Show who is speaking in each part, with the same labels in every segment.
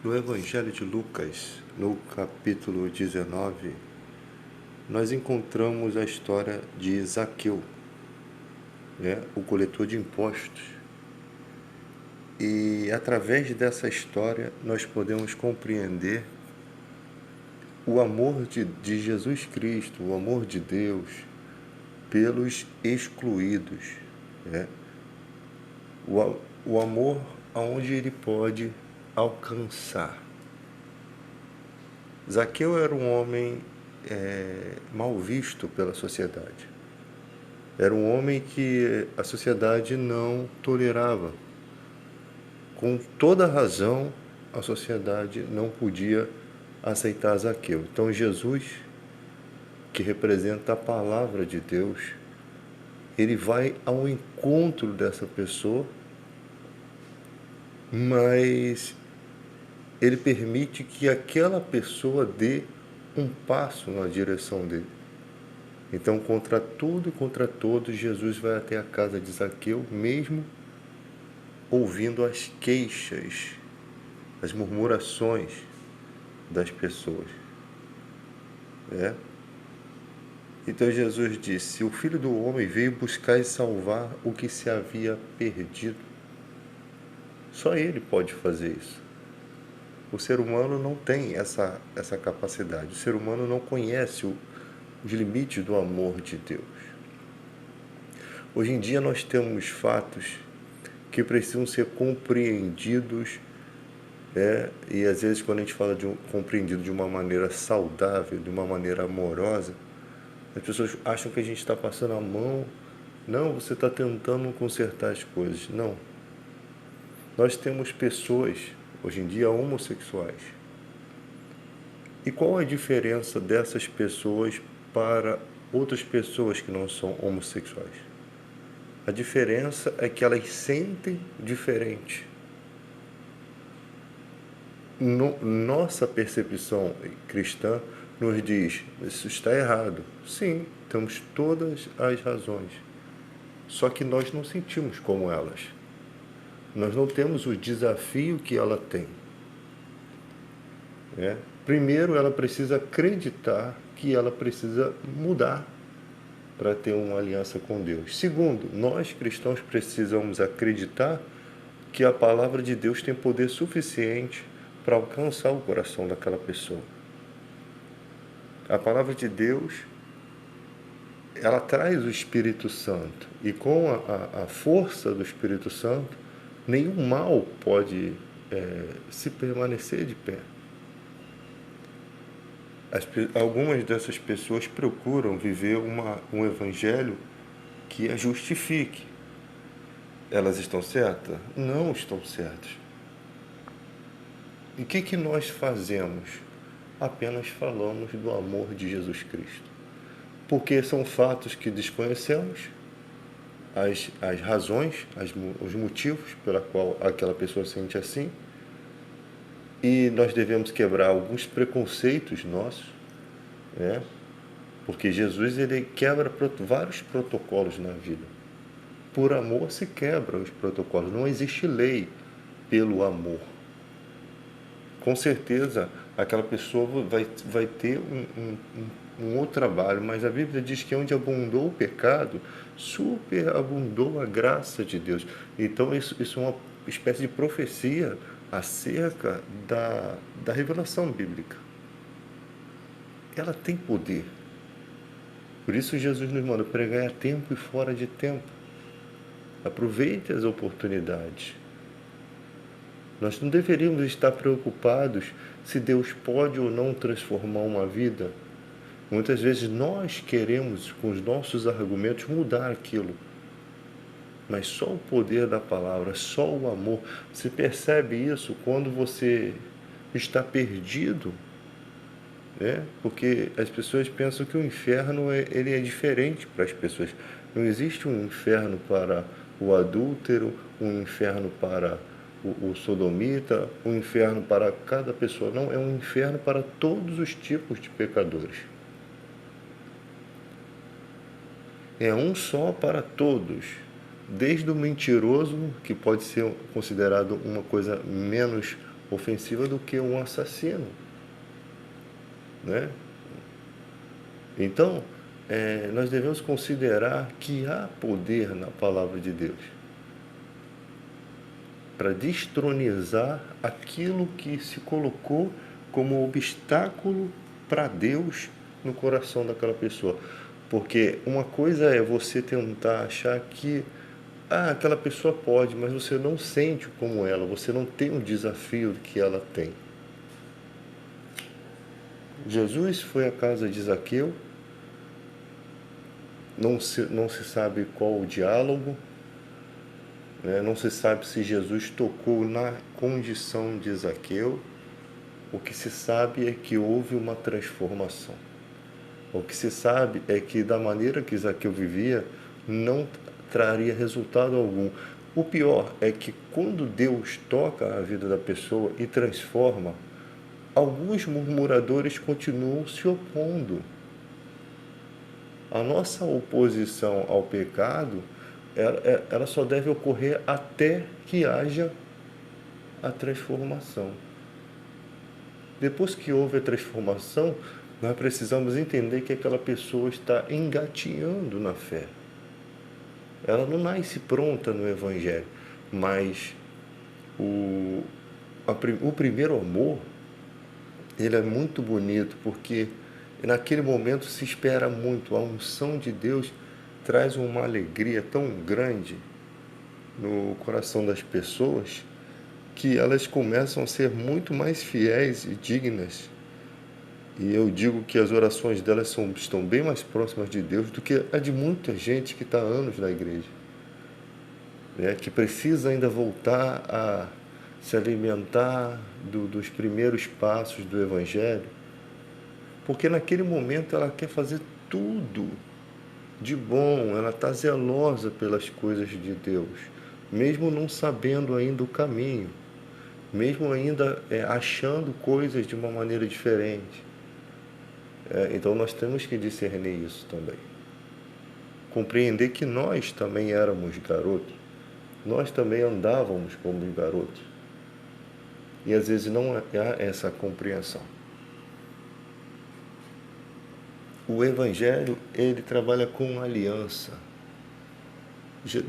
Speaker 1: No Evangelho de Lucas, no capítulo 19, nós encontramos a história de Zaqueu, o coletor de impostos. E através dessa história nós podemos compreender o amor de Jesus Cristo, o amor de Deus pelos excluídos. Né? O amor aonde ele pode alcançar. Zaqueu era um homem mal visto pela sociedade. Era um homem que a sociedade não tolerava. Com toda razão, a sociedade não podia aceitar Zaqueu. Então Jesus, que representa a palavra de Deus, ele vai ao encontro dessa pessoa, mas ele permite que aquela pessoa dê um passo na direção dele. Então, contra tudo e contra todos, Jesus vai até a casa de Zaqueu, mesmo ouvindo as queixas, as murmurações das pessoas. Então Jesus disse: o Filho do Homem veio buscar e salvar o que se havia perdido. Só ele pode fazer isso. O ser humano não tem essa capacidade. O ser humano não conhece os limites do amor de Deus. Hoje em dia nós temos fatos que precisam ser compreendidos, e às vezes quando a gente fala de compreendido de uma maneira saudável, de uma maneira amorosa, as pessoas acham que a gente está passando a mão. Não, você está tentando consertar as coisas. Não. Nós temos pessoas, hoje em dia, homossexuais. E qual a diferença dessas pessoas para outras pessoas que não são homossexuais? A diferença é que elas sentem diferente. Nossa percepção cristã nos diz: isso está errado. Sim, temos todas as razões. Só que nós não sentimos como elas. Nós não temos o desafio que ela tem. Primeiro, ela precisa acreditar que ela precisa mudar para ter uma aliança com Deus. Segundo, nós cristãos precisamos acreditar que a palavra de Deus tem poder suficiente para alcançar o coração daquela pessoa. A palavra de Deus, ela traz o Espírito Santo, e com a força do Espírito Santo, nenhum mal pode se permanecer de pé. Algumas dessas pessoas procuram viver um evangelho que a justifique. Elas estão certas? Não estão certas. E o que nós fazemos? Apenas falamos do amor de Jesus Cristo. Porque são fatos que desconhecemos, as razões, os motivos pela qual aquela pessoa sente assim, e nós devemos quebrar alguns preconceitos nossos, porque Jesus ele quebra vários protocolos na vida. Por amor se quebra os protocolos, não existe lei pelo amor. Com certeza aquela pessoa vai ter um outro trabalho, mas a Bíblia diz que onde abundou o pecado, superabundou a graça de Deus. Então isso é uma espécie de profecia acerca da revelação bíblica. Ela tem poder. Por isso Jesus nos manda pregar a tempo e fora de tempo. Aproveite as oportunidades. Nós não deveríamos estar preocupados se Deus pode ou não transformar uma vida. Muitas vezes nós queremos, com os nossos argumentos, mudar aquilo. Mas só o poder da palavra, só o amor. Você percebe isso quando você está perdido, porque as pessoas pensam que o inferno ele é diferente para as pessoas. Não existe um inferno para o adúltero, um inferno para o sodomita, um inferno para cada pessoa. Não, é um inferno para todos os tipos de pecadores. É um só para todos, desde o mentiroso, que pode ser considerado uma coisa menos ofensiva do que um assassino, né? Então, nós devemos considerar que há poder na palavra de Deus para destronizar aquilo que se colocou como obstáculo para Deus no coração daquela pessoa. Porque uma coisa é você tentar achar que aquela pessoa pode, mas você não sente como ela, você não tem o desafio que ela tem. Jesus foi à casa de Zaqueu, não se sabe qual o diálogo, né? Não se sabe se Jesus tocou na condição de Zaqueu. O que se sabe é que houve uma transformação. O que se sabe é que da maneira que Zaqueu vivia, não traria resultado algum. O pior é que quando Deus toca a vida da pessoa e transforma, alguns murmuradores continuam se opondo. A nossa oposição ao pecado, ela só deve ocorrer até que haja a transformação. Depois que houve a transformação, nós precisamos entender que aquela pessoa está engatinhando na fé. Ela não nasce pronta no Evangelho, mas o primeiro amor, ele é muito bonito, porque naquele momento se espera muito. A unção de Deus traz uma alegria tão grande no coração das pessoas que elas começam a ser muito mais fiéis e dignas. E eu digo que as orações delas estão bem mais próximas de Deus do que a de muita gente que está há anos na igreja, né? Que precisa ainda voltar a se alimentar dos primeiros passos do Evangelho, porque naquele momento ela quer fazer tudo de bom, ela está zelosa pelas coisas de Deus, mesmo não sabendo ainda o caminho, mesmo ainda achando coisas de uma maneira diferente. Então nós temos que discernir isso também. Compreender que nós também éramos garotos, nós também andávamos como garotos. E às vezes não há essa compreensão. O Evangelho, ele trabalha com aliança.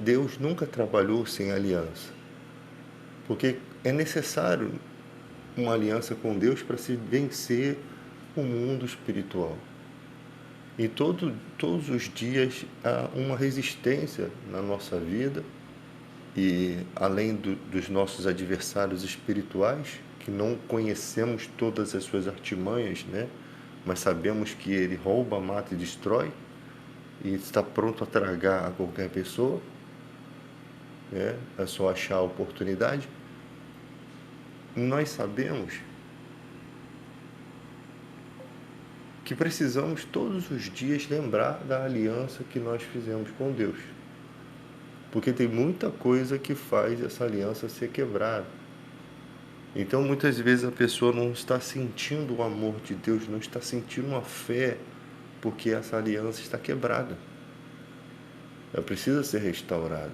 Speaker 1: Deus nunca trabalhou sem aliança. Porque é necessário uma aliança com Deus para se vencer o mundo espiritual. E todos os dias há uma resistência na nossa vida, e além dos nossos adversários espirituais, que não conhecemos todas as suas artimanhas, né? Mas sabemos que ele rouba, mata e destrói, e está pronto a tragar a qualquer pessoa, né? É só achar a oportunidade. Nós sabemos que precisamos todos os dias lembrar da aliança que nós fizemos com Deus. Porque tem muita coisa que faz essa aliança ser quebrada. Então, muitas vezes a pessoa não está sentindo o amor de Deus, não está sentindo a fé, porque essa aliança está quebrada. Ela precisa ser restaurada.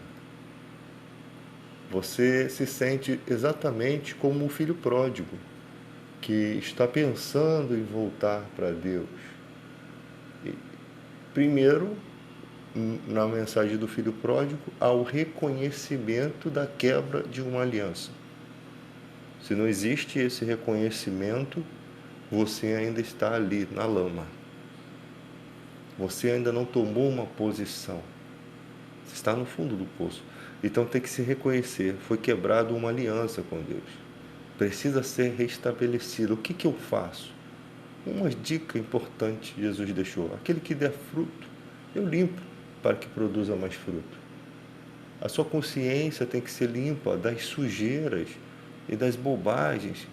Speaker 1: Você se sente exatamente como o filho pródigo, que está pensando em voltar para Deus. Primeiro, na mensagem do filho pródigo, há o reconhecimento da quebra de uma aliança. Se não existe esse reconhecimento, você ainda está ali na lama. Você ainda não tomou uma posição. Você está no fundo do poço. Então tem que se reconhecer, foi quebrada uma aliança com Deus. Precisa ser restabelecido. O que eu faço? Uma dica importante Jesus deixou. Aquele que der fruto, eu limpo para que produza mais fruto. A sua consciência tem que ser limpa das sujeiras e das bobagens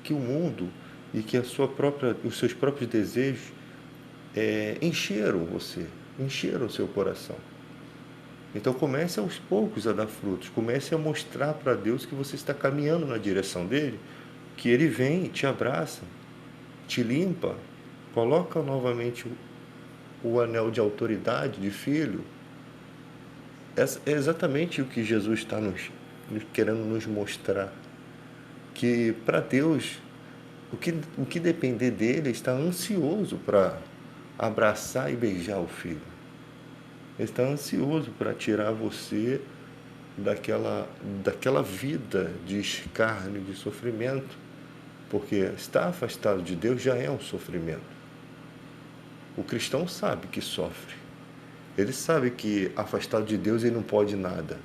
Speaker 1: que o mundo e que os seus próprios desejos encheram você, encheram o seu coração. Então comece aos poucos a dar frutos, comece a mostrar para Deus que você está caminhando na direção dele, que ele vem, te abraça, te limpa, coloca novamente o anel de autoridade de filho. É exatamente o que Jesus está querendo nos mostrar. que para Deus, o que depender dele, está ansioso para abraçar e beijar o filho. Ele está ansioso para tirar você daquela vida de escárnio, de sofrimento, porque estar afastado de Deus já é um sofrimento. O cristão sabe que sofre. Ele sabe que afastado de Deus ele não pode nada.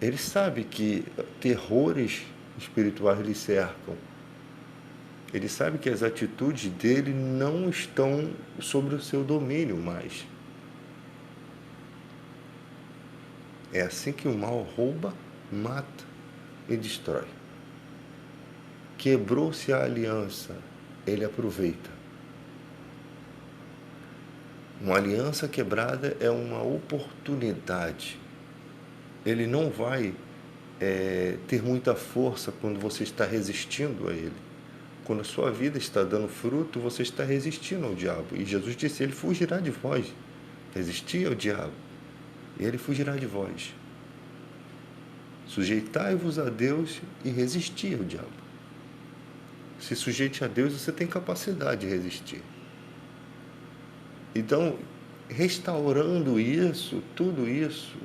Speaker 1: Ele sabe que terrores espirituais lhe cercam. Ele sabe que as atitudes dele não estão sobre o seu domínio mais. É assim que o mal rouba, mata e destrói. Quebrou-se a aliança, ele aproveita. Uma aliança quebrada é uma oportunidade. Ele não vai ter muita força quando você está resistindo a ele. Quando a sua vida está dando fruto, você está resistindo ao diabo. E Jesus disse, ele fugirá de vós. Resistir ao diabo, e ele fugirá de vós. Sujeitai-vos a Deus e resisti ao diabo. Se sujeite a Deus, você tem capacidade de resistir. Então, restaurando isso, tudo isso,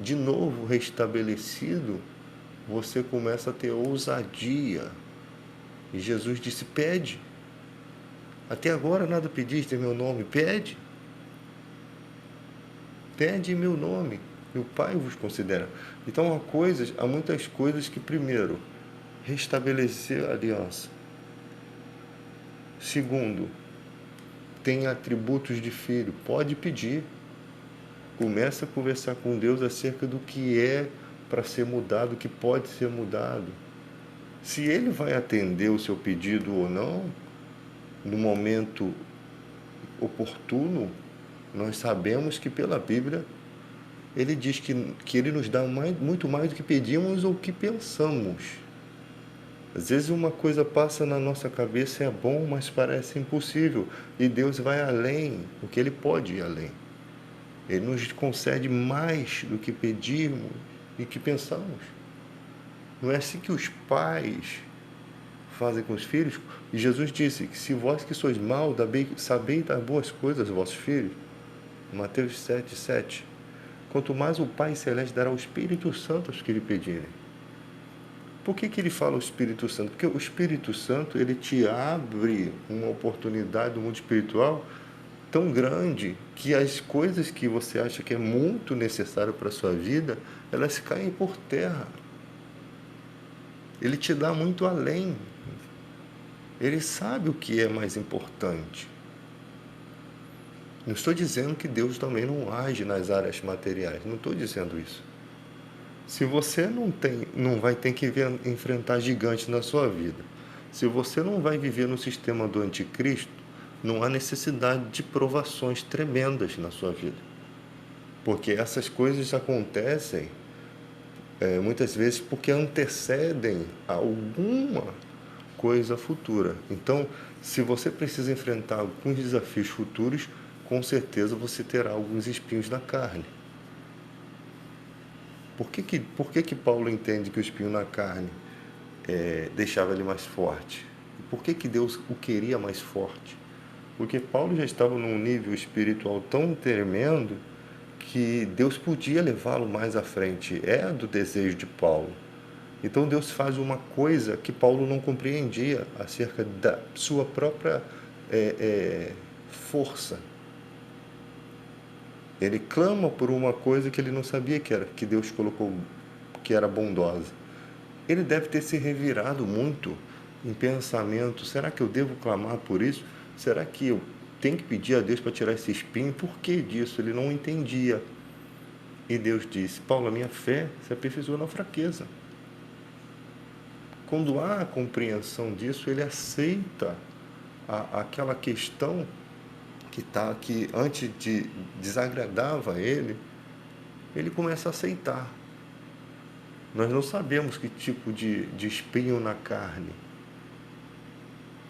Speaker 1: de novo restabelecido, você começa a ter ousadia. E Jesus disse, pede. Até agora nada pediste em meu nome, pede. Pede em meu nome, e o Pai vos considera. Então há muitas coisas que, primeiro, restabelecer a aliança. Segundo, tem atributos de filho, pode pedir. Começa a conversar com Deus acerca do que é para ser mudado, o que pode ser mudado. Se Ele vai atender o seu pedido ou não, no momento oportuno, nós sabemos que pela Bíblia, Ele diz que Ele nos dá muito mais do que pedimos ou que pensamos. Às vezes uma coisa passa na nossa cabeça, é bom, mas parece impossível. E Deus vai além, porque Ele pode ir além. Ele nos concede mais do que pedimos e que pensamos. Não é assim que os pais fazem com os filhos? E Jesus disse que se vós que sois maus, sabeis dar boas coisas aos vossos filhos. Mateus 7,7. Quanto mais o Pai Celeste dará o Espírito Santo aos que lhe pedirem. Por que ele fala o Espírito Santo? Porque o Espírito Santo, ele te abre uma oportunidade do mundo espiritual tão grande que as coisas que você acha que é muito necessário para a sua vida, elas caem por terra. Ele te dá muito além. Ele sabe o que é mais importante. Não estou dizendo que Deus também não age nas áreas materiais. Não estou dizendo isso. Se você não vai ter que enfrentar gigantes na sua vida, se você não vai viver no sistema do anticristo, não há necessidade de provações tremendas na sua vida. Porque essas coisas acontecem muitas vezes porque antecedem alguma coisa futura. Então, se você precisa enfrentar alguns desafios futuros, com certeza você terá alguns espinhos na carne. Por que Paulo entende que o espinho na carne deixava ele mais forte? Por que Deus o queria mais forte? Porque Paulo já estava num nível espiritual tão tremendo que Deus podia levá-lo mais à frente. É do desejo de Paulo. Então Deus faz uma coisa que Paulo não compreendia acerca da sua própria força. Ele clama por uma coisa que ele não sabia que Deus colocou, que era bondosa. Ele deve ter se revirado muito em pensamento. Será que eu devo clamar por isso? Será que eu tenho que pedir a Deus para tirar esse espinho? Por que disso? Ele não entendia. E Deus disse, Paulo, a minha fé se aperfeiçoa na fraqueza. Quando há a compreensão disso, ele aceita aquela questão que antes desagradava ele começa a aceitar. Nós não sabemos que tipo de espinho na carne.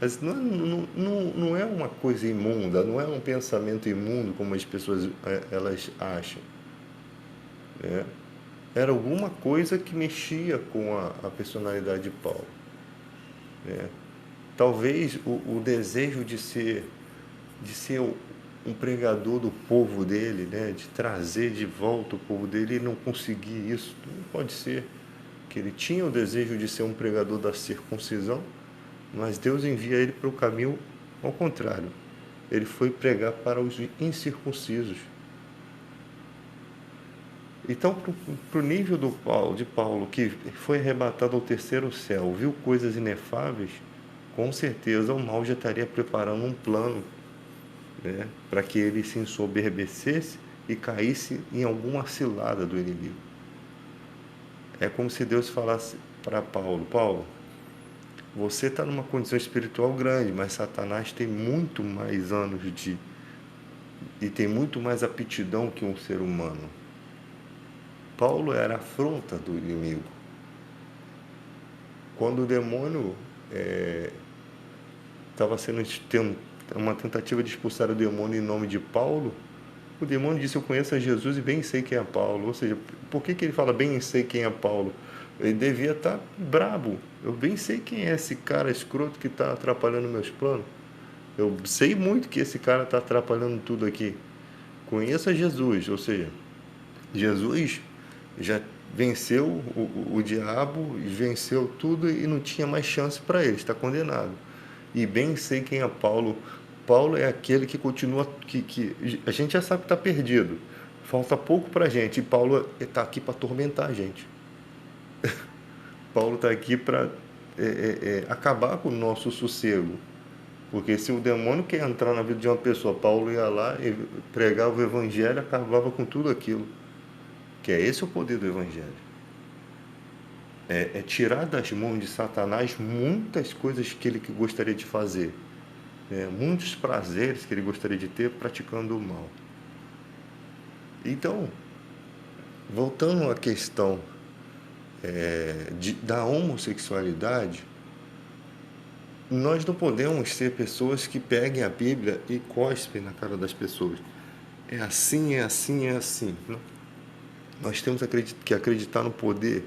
Speaker 1: Mas não é uma coisa imunda, não é um pensamento imundo como as pessoas elas acham. Era alguma coisa que mexia com a personalidade de Paulo, né? Talvez o desejo de ser um pregador do povo dele, né? De trazer de volta o povo dele e não conseguir isso. Não pode ser que ele tinha o desejo de ser um pregador da circuncisão, mas Deus envia ele para o caminho ao contrário. Ele foi pregar para os incircuncisos. Então, para o nível de Paulo, que foi arrebatado ao terceiro céu, viu coisas inefáveis, com certeza o mal já estaria preparando um plano, né, para que ele se ensoberbecesse e caísse em alguma cilada do inimigo. É como se Deus falasse para Paulo: Paulo, você está numa condição espiritual grande, mas Satanás tem muito mais anos e tem muito mais aptidão que um ser humano. Paulo era a afronta do inimigo. Quando o demônio estava sendo uma tentativa de expulsar o demônio em nome de Paulo, o demônio disse: eu conheço a Jesus e bem sei quem é Paulo. Ou seja, por que ele fala bem sei quem é Paulo? Ele devia estar brabo. Eu bem sei quem é esse cara escroto que está atrapalhando meus planos. Eu sei muito que esse cara está atrapalhando tudo aqui. Conheça Jesus, ou seja, Jesus já venceu o diabo, venceu tudo e não tinha mais chance para ele, está condenado. E bem sei quem é Paulo. Paulo é aquele que continua, que a gente já sabe que está perdido. Falta pouco para a gente. E Paulo está aqui para atormentar a gente. Paulo está aqui para acabar com o nosso sossego. Porque se o demônio quer entrar na vida de uma pessoa, Paulo ia lá e pregava o evangelho, acabava com tudo aquilo. Que é esse o poder do evangelho. É tirar das mãos de Satanás muitas coisas que ele gostaria de fazer. Muitos prazeres que ele gostaria de ter praticando o mal. Então, voltando à questão da homossexualidade, nós não podemos ser pessoas que peguem a Bíblia e cospem na cara das pessoas. É assim, é assim, é assim. Não. Nós temos que acreditar no poder,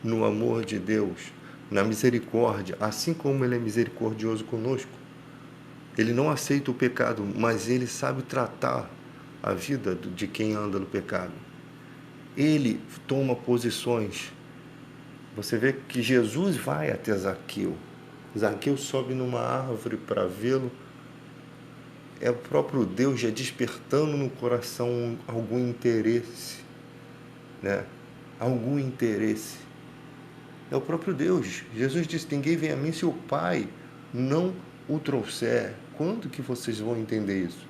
Speaker 1: no amor de Deus, na misericórdia, assim como Ele é misericordioso conosco. Ele não aceita o pecado, mas Ele sabe tratar a vida de quem anda no pecado. Ele toma posições. Você vê que Jesus vai até Zaqueu. Zaqueu sobe numa árvore para vê-lo. É o próprio Deus já despertando no coração algum interesse, né? Algum interesse. É o próprio Deus. Jesus disse: ninguém vem a mim se o Pai não o trouxer. Quando que vocês vão entender isso?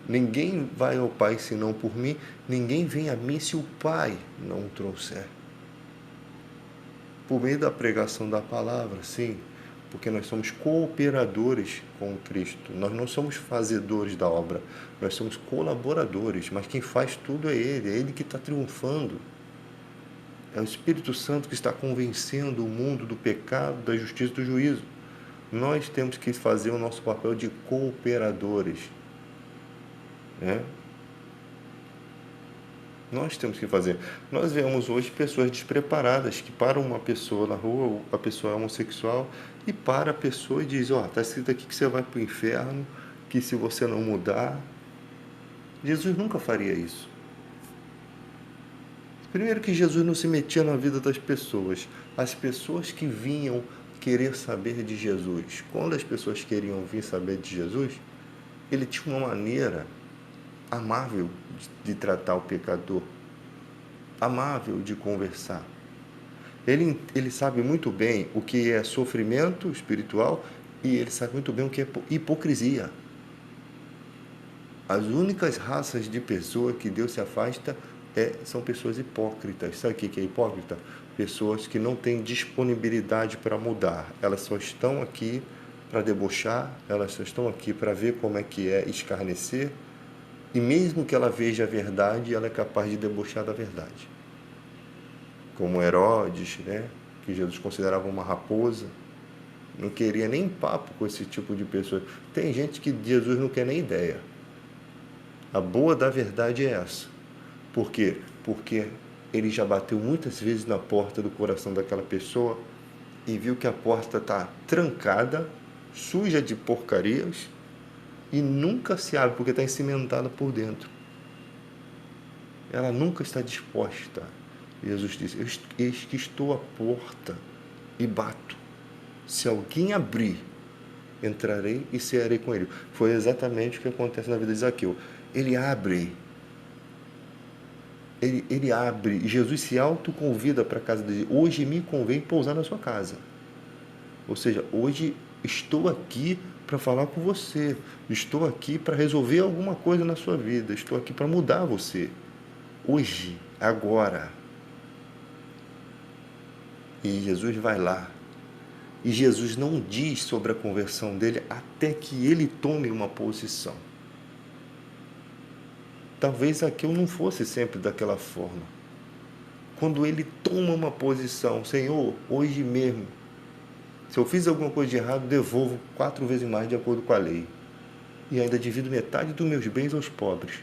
Speaker 1: Ninguém vai ao Pai senão por mim. Ninguém vem a mim se o Pai não o trouxer. Por meio da pregação da palavra, sim, porque nós somos cooperadores com Cristo. Nós não somos fazedores da obra, nós somos colaboradores, mas quem faz tudo é Ele que está triunfando. É o Espírito Santo que está convencendo o mundo do pecado, da justiça e do juízo. Nós temos que fazer o nosso papel de cooperadores, né? Nós temos que fazer. Nós vemos hoje pessoas despreparadas que param uma pessoa na rua, a pessoa é homossexual, e para a pessoa e diz: ó, está escrito aqui que você vai para o inferno, que se você não mudar. Jesus nunca faria isso. Primeiro que Jesus não se metia na vida das pessoas. As pessoas que vinham querer saber de Jesus, quando as pessoas queriam vir saber de Jesus, ele tinha uma maneira amável de tratar o pecador, amável de conversar. Ele sabe muito bem o que é sofrimento espiritual e ele sabe muito bem o que é hipocrisia. As únicas raças de pessoa que Deus se afasta são pessoas hipócritas. Sabe o que é hipócrita? Pessoas que não têm disponibilidade para mudar. Elas só estão aqui para debochar, elas só estão aqui para ver como é que é escarnecer. E mesmo que ela veja a verdade, ela é capaz de debochar da verdade. Como Herodes, né? Que Jesus considerava uma raposa. Não queria nem papo com esse tipo de pessoa. Tem gente que Jesus não quer nem ideia. A boa da verdade é essa. Por quê? Porque ele já bateu muitas vezes na porta do coração daquela pessoa e viu que a porta está trancada, suja de porcarias e nunca se abre porque está encimentada por dentro. Ela nunca está disposta. Jesus disse: eis que estou à porta e bato. Se alguém abrir, entrarei e cearei com ele. Foi exatamente o que acontece na vida de Zaqueu. Ele abre. Ele abre. E Jesus se autoconvida para a casa dele. Hoje me convém pousar na sua casa. Ou seja, hoje estou aqui para falar com você. Estou aqui para resolver alguma coisa na sua vida. Estou aqui para mudar você. Hoje, agora. E Jesus vai lá. E Jesus não diz sobre a conversão dele até que ele tome uma posição. Talvez Zaqueu não fosse sempre daquela forma. Quando ele toma uma posição, Senhor, hoje mesmo, se eu fiz alguma coisa de errado, devolvo 4 vezes mais de acordo com a lei. E ainda divido metade dos meus bens aos pobres.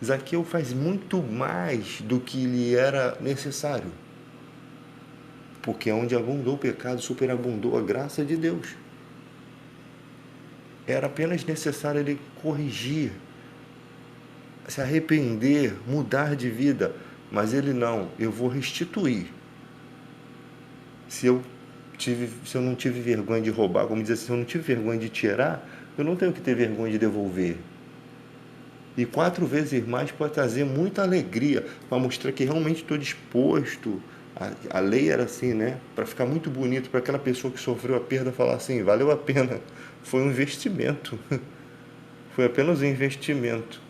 Speaker 1: Zaqueu faz muito mais do que lhe era necessário. Porque onde abundou o pecado, superabundou a graça de Deus. Era apenas necessário ele corrigir, se arrepender, mudar de vida. Mas ele não, eu vou restituir. Se eu não tive vergonha de roubar, como diz assim, se eu não tive vergonha de tirar, eu não tenho que ter vergonha de devolver. E 4 vezes mais pode trazer muita alegria, para mostrar que realmente estou disposto. A lei era assim, né? Para ficar muito bonito, para aquela pessoa que sofreu a perda falar assim, valeu a pena. Foi um investimento. Foi apenas um investimento.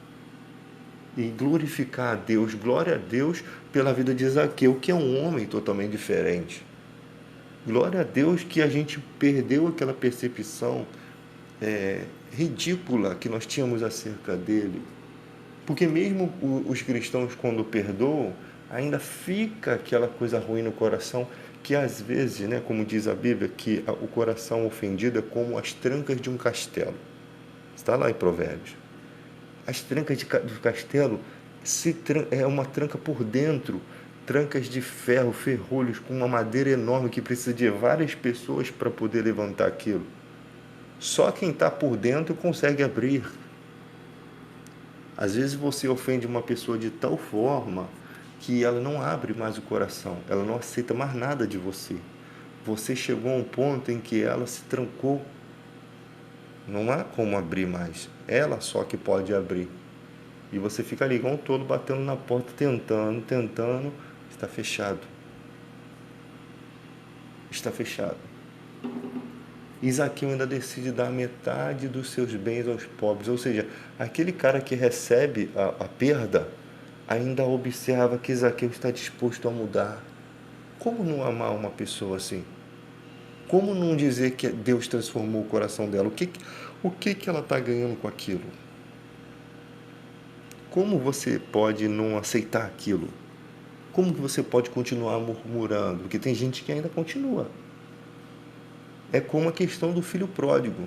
Speaker 1: E glorificar a Deus, glória a Deus pela vida de Zaqueu, que é um homem totalmente diferente. Glória a Deus que a gente perdeu aquela percepção ridícula que nós tínhamos acerca dele. Porque mesmo os cristãos, quando perdoam, ainda fica aquela coisa ruim no coração, que às vezes, né, como diz a Bíblia, que o coração ofendido é como as trancas de um castelo. Está lá em Provérbios. As trancas do castelo é uma tranca por dentro, trancas de ferro, ferrolhos, com uma madeira enorme que precisa de várias pessoas para poder levantar aquilo. Só quem está por dentro consegue abrir. Às vezes você ofende uma pessoa de tal forma que ela não abre mais o coração, ela não aceita mais nada de você. Você chegou a um ponto em que ela se trancou. Não há como abrir mais. Ela só que pode abrir. E você fica ali igual um tolo batendo na porta, tentando. Está fechado. Está fechado. E Zaqueu ainda decide dar metade dos seus bens aos pobres. Ou seja, aquele cara que recebe a perda ainda observa que Zaqueu está disposto a mudar. Como não amar uma pessoa assim? Como não dizer que Deus transformou o coração dela? O que ela está ganhando com aquilo? Como você pode não aceitar aquilo? Como que você pode continuar murmurando? Porque tem gente que ainda continua. É como a questão do filho pródigo.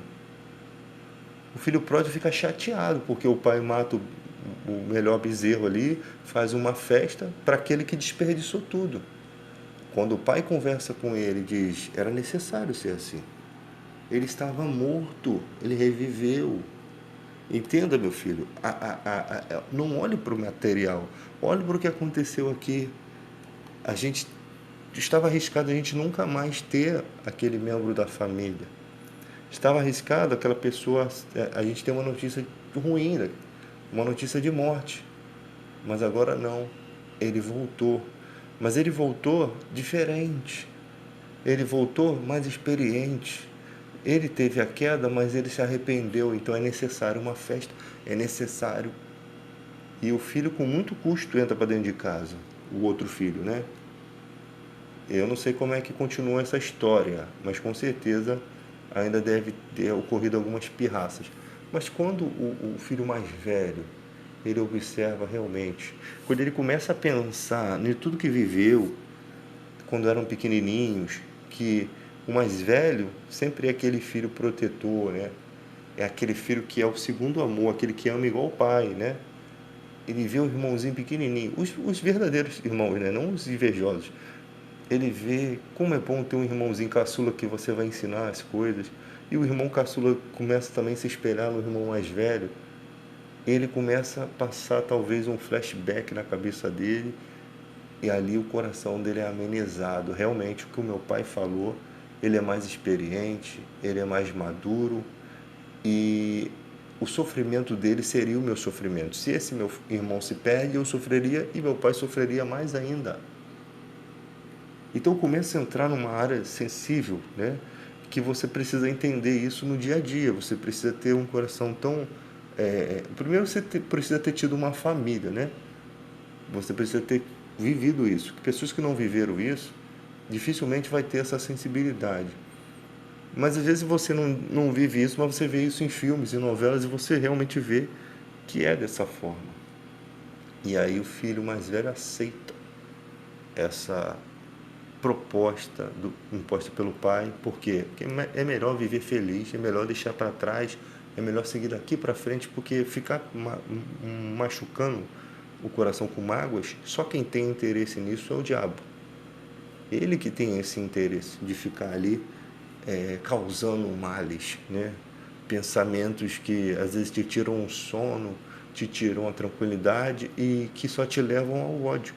Speaker 1: O filho pródigo fica chateado porque o pai mata o melhor bezerro ali, faz uma festa para aquele que desperdiçou tudo. Quando o pai conversa com ele, diz, era necessário ser assim. Ele estava morto, ele reviveu. Entenda, meu filho, não olhe para o material, olhe para o que aconteceu aqui. A gente estava arriscado a gente nunca mais ter aquele membro da família. Estava arriscado aquela pessoa, a gente ter uma notícia ruim, uma notícia de morte. Mas agora não, ele voltou. Mas ele voltou diferente. Ele voltou mais experiente. Ele teve a queda, mas ele se arrependeu. Então é necessário uma festa, é necessário. E o filho com muito custo entra para dentro de casa, o outro filho, né? Eu não sei como é que continua essa história, mas com certeza ainda deve ter ocorrido algumas pirraças. Mas quando o filho mais velho, ele observa realmente, quando ele começa a pensar em tudo que viveu, quando eram pequenininhos, que o mais velho sempre é aquele filho protetor, né? É aquele filho que é o segundo amor, aquele que ama igual o pai, né? Ele vê o irmãozinho pequenininho, os verdadeiros irmãos, né? Não os invejosos. Ele vê como é bom ter um irmãozinho caçula que você vai ensinar as coisas. E o irmão caçula começa também a se espelhar no irmão mais velho. Ele começa a passar talvez um flashback na cabeça dele. E ali o coração dele é amenizado. Realmente o que o meu pai falou, ele é mais experiente, ele é mais maduro. E o sofrimento dele seria o meu sofrimento. Se esse meu irmão se perde, eu sofreria e meu pai sofreria mais ainda. Então começa a entrar numa área sensível, né? Que você precisa entender isso no dia a dia. Você precisa ter um coração tão... primeiro você precisa ter tido uma família, né? Você precisa ter vivido isso. Pessoas que não viveram isso, dificilmente vai ter essa sensibilidade. Mas às vezes você não vive isso, mas você vê isso em filmes e novelas e você realmente vê que é dessa forma. E aí o filho mais velho aceita essa proposta imposta pelo pai. Por quê? Porque é melhor viver feliz, é melhor deixar para trás, é melhor seguir daqui para frente, porque ficar machucando o coração com mágoas, só quem tem interesse nisso é o diabo. Ele que tem esse interesse de ficar ali causando males, né? Pensamentos que às vezes te tiram o sono, te tiram a tranquilidade e que só te levam ao ódio,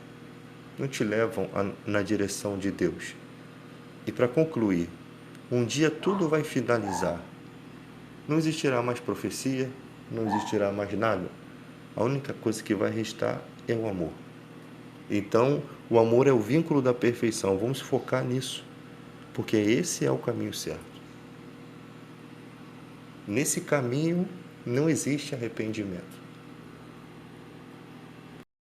Speaker 1: não te levam na direção de Deus. E para concluir, um dia tudo vai finalizar. Não existirá mais profecia, não existirá mais nada. A única coisa que vai restar é o amor. Então, o amor é o vínculo da perfeição. Vamos focar nisso, porque esse é o caminho certo. Nesse caminho não existe arrependimento.